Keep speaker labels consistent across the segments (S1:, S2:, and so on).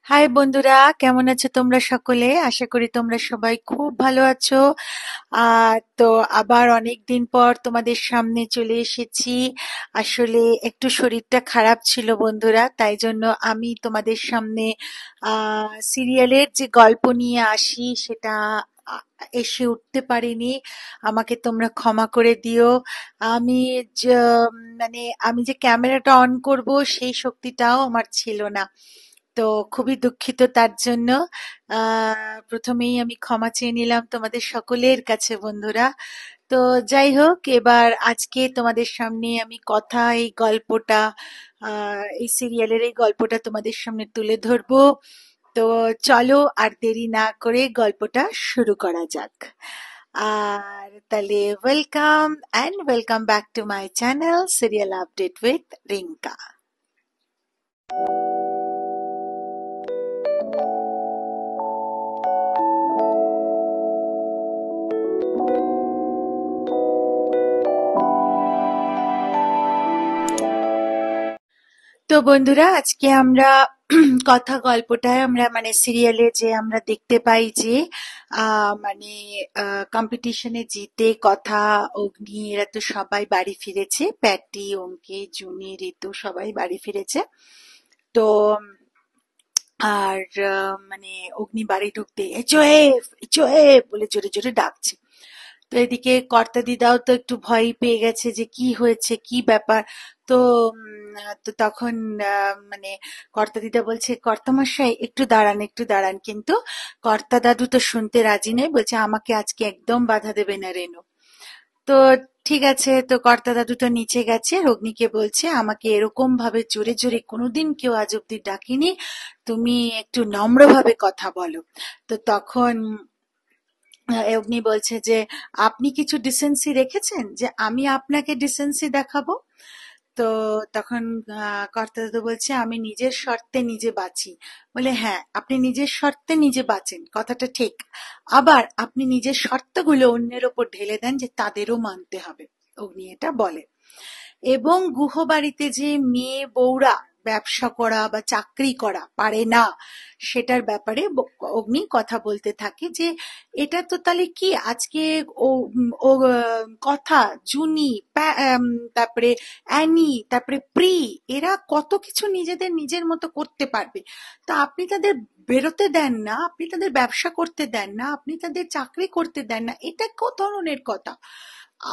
S1: High বন্ধুরা, কেমন আছো তোমরা সকলে? আশা করি তোমরা সবাই খুব ভালো আছো। তো আবার অনেক দিন পর তোমাদের সামনে চলে এসেছি। আসলে একটু শরীরটা খারাপ ছিল বন্ধুরা, তাই জন্য আমি তোমাদের সামনে সিরিয়ালের যে গল্প নিয়ে আসি সেটা আ, এসে উঠতে পারিনি। আমাকে তোমরা ক্ষমা করে দিও। আমি মানে আমি যে ক্যামেরাটা অন করব সেই শক্তিটাও আমার ছিল না। তো খুবই দুঃখিত তার জন্য। প্রথমেই আমি ক্ষমা চেয়ে নিলাম তোমাদের সকলের কাছে বন্ধুরা। তো যাই হোক, এবার আজকে তোমাদের সামনে আমি এই গল্পটা, এই সিরিয়ালের এই গল্পটা তোমাদের সামনে তুলে ধরবো। তো চলো আর দেরি না করে গল্পটা শুরু করা যাক। আর তাহলে welcome back to my channel serial update with Rinka. তো বন্ধুরা, আজকে আমরা গল্পটায় আমরা মানে সিরিয়ালে যে আমরা দেখতে পাই যে মানে কম্পিটিশনে জিতে কথা, অগ্নি এরা তো সবাই বাড়ি ফিরেছে, প্যাটি, অঙ্কি, জুনি, ঋতু সবাই বাড়ি ফিরেছে। তো আর মানে অগ্নি বাড়ি ঢুকতে এচোয়েফ বলে জোরে জোরে ডাকছে। তো এদিকে কর্তা দিদাও তো একটু ভয় পেয়ে গেছে যে কি হয়েছে, কি ব্যাপার। তো তো তখন মানে কর্তা দিদা বলছে, কর্তামশাই একটু দাঁড়ান, কিন্তু কর্তা দাদু তো শুনতে রাজি নেই, বলছে আমাকে আজকে একদম বাধা দেবে না রেনু। তো ঠিক আছে, তো কর্তা দাদু তো নিচে গেছে, রগ্নিকে বলছে আমাকে এরকম ভাবে জোরে জোরে কোনোদিন কেউ আজ অব্দি ডাকেনি, তুমি একটু নম্রভাবে কথা বলো। তো তখন অগ্নি বলছে যে আপনি কিছু ডিসেন্সি রেখেছেন যে আমি আপনাকে ডিসেন্সি দেখাবো? তো তখন কর্তাদা বলছে আমি নিজের শর্তে নিজে বাঁচি। বলে হ্যাঁ, আপনি নিজের শর্তে নিজে বাঁচেন, কথাটা ঠিক। আবার আপনি নিজের শর্তগুলো অন্যের ওপর ঢেলে দেন যে তাদেরও মানতে হবে। অগ্নি এটা বলে। এবং গুহবাড়িতে যে মেয়ে বউরা ব্যবসা করা বা চাকরি করা পারে না, সেটার ব্যাপারে অগ্নি কথা বলতে থাকে যে এটা তো তাহলে কি আজকে ও ও কথা জুনি, তারপরে অ্যানি, তারপরে প্রি, এরা কত কিছু নিজেদের নিজের মতো করতে পারবে। তা আপনি তাদের বেরোতে দেন না, আপনি তাদের ব্যবসা করতে দেন না, আপনি তাদের চাকরি করতে দেন না, এটা কত ধরনের কথা?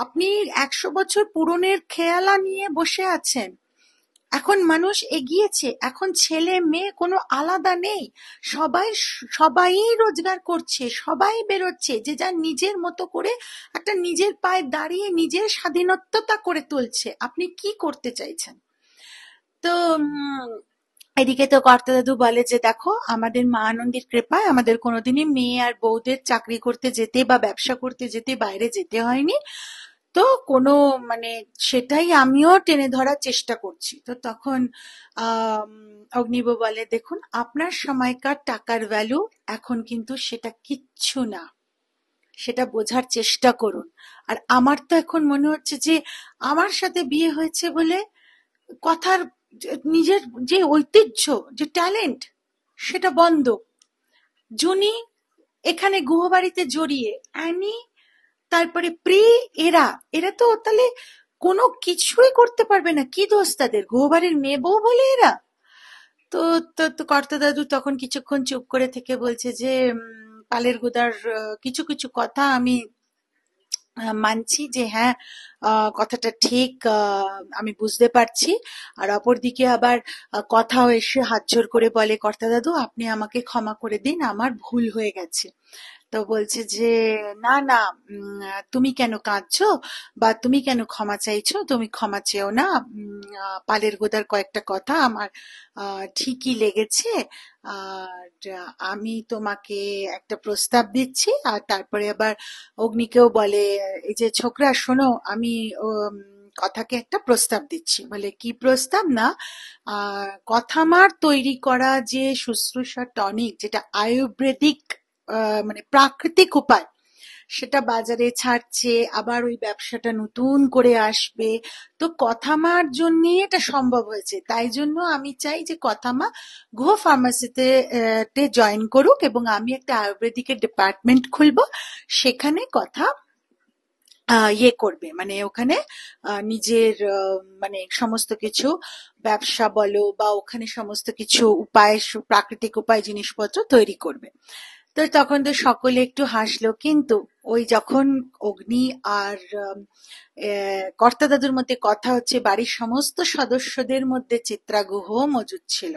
S1: আপনি 100 বছর পুরনের খেয়ালা নিয়ে বসে আছেন। এখন মানুষ এগিয়েছে, এখন ছেলে মেয়ে কোনো আলাদা নেই। সবাই সবাই রোজগার করছে, সবাই বেরোচ্ছে, যে যার নিজের মতো করে একটা নিজের পায়ে দাঁড়িয়ে নিজের স্বাধীনতা করে তুলছে। আপনি কি করতে চাইছেন? তো এদিকে তো কর্তা দাদু বলে যে দেখো, আমাদের মা আনন্দীর কৃপায় আমাদের কোনোদিনই মেয়ে আর বউদের চাকরি করতে যেতে বা ব্যবসা করতে যেতে বাইরে যেতে হয়নি। তো কোনো মানে সেটাই আমিও টেনে ধরার চেষ্টা করছি। তো তখন অগ্নিব বলে দেখুন, আপনার সময়কার টাকার ভ্যালু এখন কিন্তু সেটা কিচ্ছু না, সেটা বোঝার চেষ্টা করুন। আর আমার তো এখন মনে হচ্ছে যে আমার সাথে বিয়ে হয়েছে বলে কথার নিজের যে ঐতিহ্য, যে ট্যালেন্ট, সেটা বন্ধ। জুনি এখানে গুহবাড়িতে জড়িয়ে, অ্যানি, তারপরে প্রি, এরা এরা তো তাহলে কোনো কিছুই করতে পারবে না। কি দোষ তাদের? গুহবাড়ির মেয়ে বউ বলে এরা? তো তো তো কর্তা দাদু তখন কিছুক্ষণ চুপ করে থেকে বলছে যে পালের গোদার কিছু কিছু কথা আমি মানছি যে হ্যাঁ, কথাটা ঠিক, আমি বুঝতে পারছি। আর অপরদিকে আবার কথাও এসে হাত জোড় করে বলে, কর্তা দাদু আপনি আমাকে ক্ষমা করে দিন, আমার ভুল হয়ে গেছে। তো বলছে যে না না, তুমি কেন কাঁদছো বা তুমি কেন ক্ষমা চাইছো? তুমি ক্ষমা চেও না। পালের গোদার কয়েকটা কথা আমার ঠিকই লেগেছে। আর আমি তোমাকে একটা প্রস্তাব দিচ্ছি। আর তারপরে আবার অগ্নিকেও বলে, এই যে ছোকরা শোনো, আমি কথাকে একটা প্রস্তাব দিচ্ছি। বলে কি প্রস্তাব? না, কথামার তৈরি করা যে শুশ্রূষা টনিক, যেটা আয়ুর্বেদিক মানে প্রাকৃতিক উপায়, সেটা বাজারে ছাড়ছে, আবার ওই ব্যবসাটা নতুন করে আসবে। তো কথামার জন্য এটা সম্ভব হয়েছে। তাই জন্য আমি চাই যে কথামা গুহ ফার্মাসিতে তে জয়েন করুক, এবং আমি একটা আয়ুর্বেদিকের ডিপার্টমেন্ট খুলবো। সেখানে কথা ইয়ে করবে, মানে ওখানে নিজের মানে সমস্ত কিছু ব্যবসা বলো বা ওখানে সমস্ত কিছু উপায়, প্রাকৃতিক উপায় জিনিসপত্র তৈরি করবে। তো তখন তো সকলে একটু হাসলো, কিন্তু ওই যখন অগ্নি আর কর্তা দাদুর মধ্যে কথা হচ্ছে, বাড়ির সমস্ত সদস্যদের মধ্যে চিত্রাগুহ মজুদ ছিল।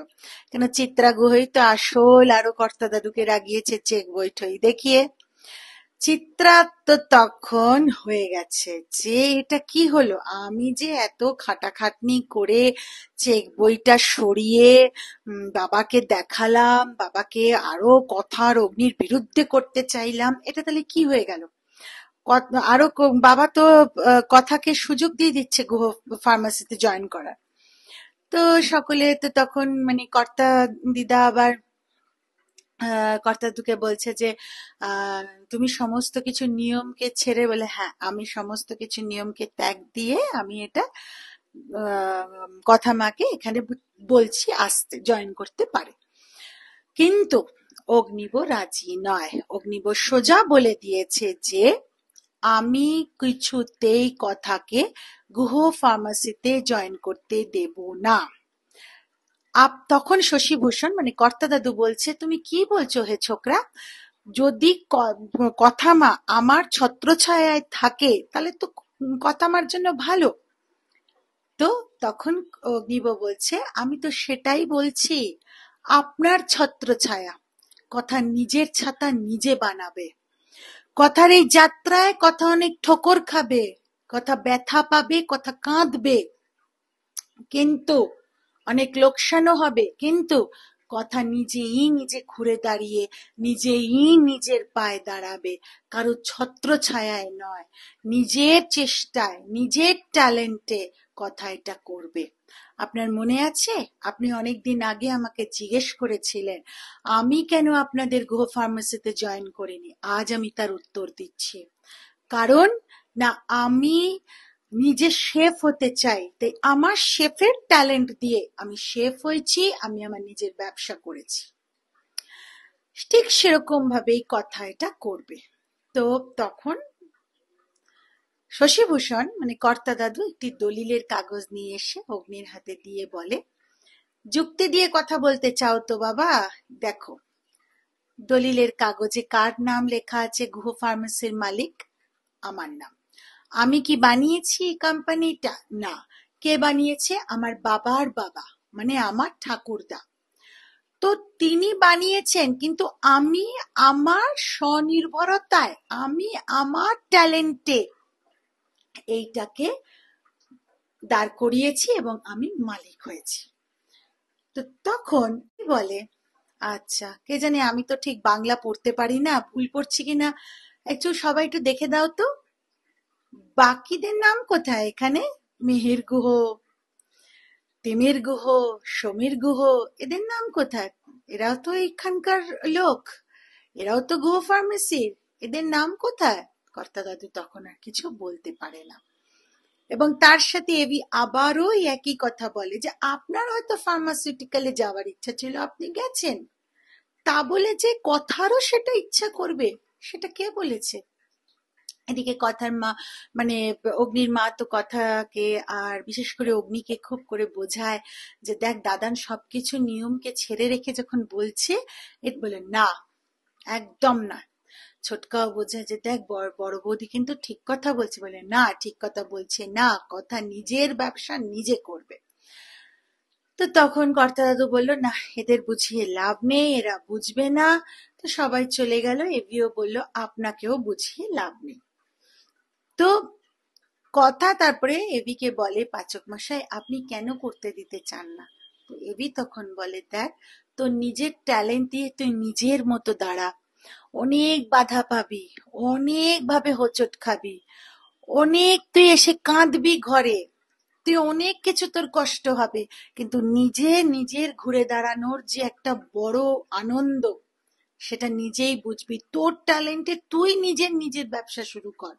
S1: কেন, চিত্রাগুহই তো আসল আরো কর্তা দাদুকে রাগিয়েছে চেক বৈঠই দেখিয়ে। চিত্রা তো তখন হয়ে গেছে যে এটা কি হলো, আমি যে এত খাটাখাটনি করে চেক বইটা সরিয়ে বাবাকে দেখালাম, বাবাকে আরো কথার অগ্নির বিরুদ্ধে করতে চাইলাম, এটা তাহলে কি হয়ে গেল? আরো বাবা তো কথাকে সুযোগ দিয়ে দিচ্ছে গুহ ফার্মাসিতে জয়েন করার। তো সকলে তো তখন মানে কর্তা দিদা আবার কর্তাদুকে বলছে যে তুমি সমস্ত কিছু নিয়মকে ছেড়ে, বলে হ্যাঁ আমি সমস্ত কিছু নিয়মকে ত্যাগ দিয়ে আমি এটা কথা মাকে এখানে বলছি আসতে, জয়েন করতে পারে। কিন্তু অগ্নিব রাজি নয়। অগ্নিব সোজা বলে দিয়েছে যে আমি কিছুতেই কথাকে গুহ ফার্মাসিতে জয়েন করতে দেব না। তখন শশীভূষণ মানে কর্তা দাদু বলছে, তুমি কি বলছো হে ছোকরা? যদি কথামা আমার ছত্রছায়ায় থাকে তাহলে তো কথামার জন্য ভালো। তো তখন অগ্নিব বলছে, আমি তো সেটাই বলছি, আপনার ছত্রছায়া। কথা নিজের ছাতা নিজে বানাবে। কথার এই যাত্রায় কথা অনেক ঠোকর খাবে, কথা ব্যথা পাবে, কথা কাঁদবে, কিন্তু অনেক লোকসানও হবে, কিন্তু কথা নিজেই নিজে ঘুরে দাঁড়িয়ে নিজেই নিজের পায়ে দাঁড়াবে, কারো ছত্র ছায়ায় নয়, নিজের চেষ্টায় নিজের ট্যালেন্টে কথা এটা করবে। আপনার মনে আছে, আপনি অনেকদিন আগে আমাকে জিজ্ঞেস করেছিলেন আমি কেন আপনাদের গুহ ফার্মেসিতে জয়েন করিনি। আজ আমি তার উত্তর দিচ্ছি। কারণ না, আমি নিজে শেফ হতে চাই, তাই আমার শেফের ট্যালেন্ট দিয়ে আমি শেফ হয়েছি, আমি আমার নিজের ব্যবসা করেছি। ঠিক সেরকম ভাবেই কথা এটা করবে। তো তখন শশীভূষণ মানে কর্তা দাদু একটি দলিলের কাগজ নিয়ে এসে অগ্নির হাতে দিয়ে বলে, যুক্তি দিয়ে কথা বলতে চাও তো বাবা? দেখো দলিলের কাগজে কার নাম লেখা আছে? গুহ ফার্মেসির মালিক আমার নাম। আমি কি বানিয়েছি এই কোম্পানিটা? না। কে বানিয়েছে? আমার বাবার বাবা মানে আমার ঠাকুরদা। তো তিনি বানিয়েছেন, কিন্তু আমি আমার স্বনির্ভরতায়, আমি আমার ট্যালেন্টে এইটাকে দাঁড় করিয়েছি এবং আমি মালিক হয়েছি। তো তখন বলে, আচ্ছা কে জানে, আমি তো ঠিক বাংলা পড়তে পারি না, ভুল পড়ছি কিনা একটু সবাই একটু দেখে দাও তো। বাকিদের নাম কোথায় এখানে? মিহির গুহ, তিমির গুহ, সমীর গুহ, এদের নাম কোথায়? এরাও তো এখানকার লোক, এরাও তো গুহ ফার্মেসির, এদের নাম কোথায়? কর্তা দাদু তখন আর কিছু বলতে পারে না, এবং তার সাথে এবি আবারও একই কথা বলে যে আপনার হয়তো ফার্মাসিউটিক্যালে যাওয়ার ইচ্ছা ছিল, আপনি গেছেন, তা বলে যে কথারও সেটা ইচ্ছা করবে, সেটা কে বলেছে? এদিকে কথার মা মানে অগ্নির মা তো কথাকে আর বিশেষ করে অগ্নিকে খুব করে বোঝায় যে দেখ দাদান সবকিছু নিয়মকে ছেড়ে রেখে যখন বলছে, এর বলে না, একদম না। ছোটকাও বোঝায় যে দেখ বড় বৌদি কিন্তু ঠিক কথা বলছে, বলে না ঠিক কথা বলছে না, কথা নিজের ব্যবসা নিজে করবে। তো তখন কর্তা দাদু বলল, না এদের বুঝিয়ে লাভ নেই, এরা বুঝবে না। তো সবাই চলে গেল। এভিও বলল, আপনাকেও বুঝিয়ে লাভ নেই। তো কথা তারপরে এবিকে বলে, পাচক মশাই আপনি কেন করতে দিতে চান না? তো এবি তখন বলে, দেখ তোর নিজের ট্যালেন্ট দিয়ে তুই নিজের মতো দাঁড়া, অনেক বাধা পাবি, অনেক ভাবে হোঁচট খাবি, অনেক তুই এসে কাঁদবি ঘরে, তুই অনেক কিছু তোর কষ্ট হবে, কিন্তু নিজে নিজের ঘুরে দাঁড়ানোর যে একটা বড় আনন্দ, সেটা নিজেই বুঝবি। তোর ট্যালেন্টে তুই নিজের ব্যবসা শুরু কর।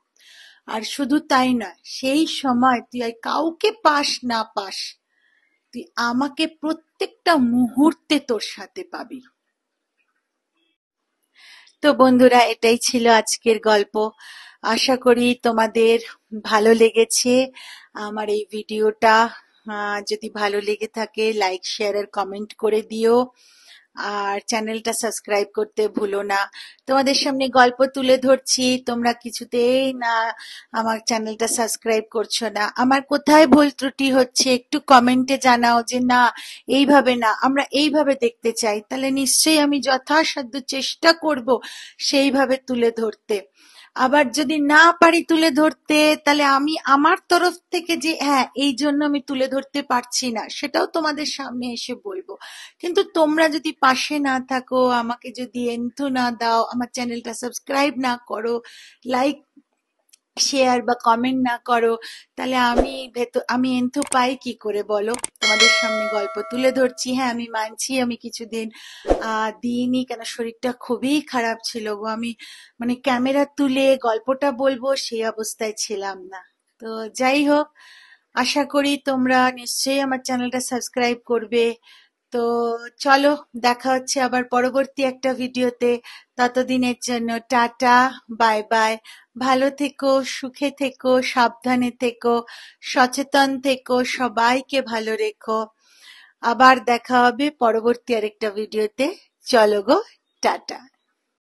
S1: আর শুধু তাই নয়, সেই সময় তুই আর কাউকে পাস না পাস, তুই আমাকে প্রত্যেকটা মুহূর্তে তোর সাথে পাবি। তো বন্ধুরা, এটাই ছিল আজকের গল্প। আশা করি তোমাদের ভালো লেগেছে আমার এই ভিডিওটা। যদি ভালো লেগে থাকে, লাইক, শেয়ার আর কমেন্ট করে দিও। আর চ্যানেলটা সাবস্ক্রাইব করতে ভুলো না। তোমাদের সামনে গল্প তুলে ধরছি, তোমরা কিছুতেই না আমার চ্যানেলটা সাবস্ক্রাইব করছো না। আমার কোথায় ভুল ত্রুটি হচ্ছে একটু কমেন্টে জানাও, যে না এইভাবে না, আমরা এইভাবে দেখতে চাই। তাহলে নিশ্চয়ই আমি যথাসাধ্য চেষ্টা করব সেইভাবে তুলে ধরতে। আবার যদি না পারি তুলে ধরতে, তাহলে আমি আমার তরফ থেকে যে হ্যাঁ এই জন্য আমি তুলে ধরতে পারছি না, সেটাও তোমাদের সামনে এসে বলবো। কিন্তু তোমরা যদি পাশে না থাকো, আমাকে যদি এন্থু না দাও, আমার চ্যানেলটা সাবস্ক্রাইব না করো, লাইক, শেয়ার বা কমেন্ট না করো, তাহলে আমি এন্থু পাই কি করে বলো? তোমাদের সামনে গল্প তুলে ধরছি, হ্যাঁ আমি মানছি আমি কিছুদিন দিইনি, কেন শরীরটা খুবই খারাপ ছিল গো। আমি মানে ক্যামেরা তুলে গল্পটা বলবো সেই অবস্থায় ছিলাম না। তো যাই হোক, আশা করি তোমরা নিশ্চয়ই আমার চ্যানেলটা সাবস্ক্রাইব করবে। তো চলো, দেখা হচ্ছে আবার পরবর্তী একটা ভিডিওতে। ততদিনের জন্য টাটা, বাই বাই। ভালো থেকো, সুখে থেকো, সাবধানে থেকো, সচেতন থেকো, সবাইকে ভালো রেখো। আবার দেখা হবে পরবর্তী আরেকটা ভিডিওতে। চলো গো, টাটা।